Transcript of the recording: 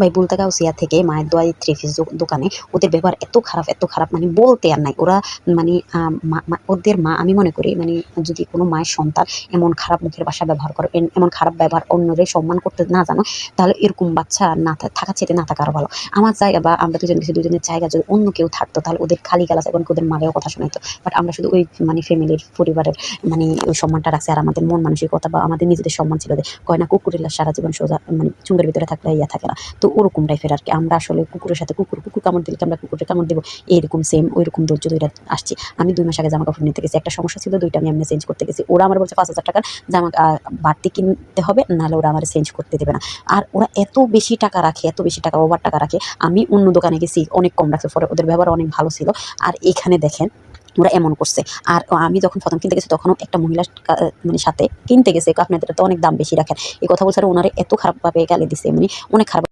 ভাই বলতে গাউসিয়া থেকে মায়ের দোয়াই থ্রি পিস দোকানে ওদের ব্যবহার এত খারাপ মানে বলতে আর নাই। ওরা মানে ওদের মা আমি মনে করি মানে যদি কোনো মায়ের সন্তান এমন খারাপ মুখের ভাষা ব্যবহার করে, এমন খারাপ ব্যবহার অন্যদের সম্মান করতে না জানো, তাহলে এরকম বাচ্চা না থাকার চেয়ে না থাকা আরো ভালো। আমার জায়গা বা আমরা দুজন গেছি, দুজনের জায়গা যদি অন্য কেউ থাকতো তাহলে ওদের খালি গালাজ এবং ওদের মায়েও কথা শোনাইতো। বাট আমরা শুধু ওই মানে ফ্যামিলির পরিবারের মানে ওই সম্মানটা রাখছি। আর আমাদের মন মানসিকতা বা আমাদের নিজেদের সম্মান ছিল যে কয় না কুকুরের সারা জীবন সোজা মানে চুঙ্গের ভিতরে থাকলে ইয়া থাকে না। তো ওরকম টাইপের আর কি। আমরা আসলে কুকুরের সাথে কুকুর কামড় দিলে আমরা কুকুরের কামড় দেবো, এইরকম সেম ওইরকম ধৈর্য ধরে আসছি। আমি 2 মাস আগে জামা কাপড় নিতে গেছি, একটা সমস্যা ছিল, 2টা আমি এমনি চেঞ্জ করতে গেছি। ওরা আমার বলছে 5,000 টাকার জামা বাড়তি কিনতে হবে, নাহলে ওরা আমার চেঞ্জ করতে দেবে না। আর ওরা এত বেশি টাকা রাখে, এত বেশি টাকা ওভার টাকা রাখে। আমি অন্য দোকানে গেছি অনেক কম রাখছে, পরে ওদের ব্যবহার অনেক ভালো ছিল। আর এখানে দেখেন ওরা এমন করছে। আর আমি যখন প্রথম কিনতে গেছি তখনও একটা মহিলার মানে সাথে কিনতে গেছে, আপনাদের তো অনেক দাম বেশি রাখেন এই কথা বলছে। আর ওনারে এত খারাপভাবে গালি দিছে, মানে অনেক খারাপ।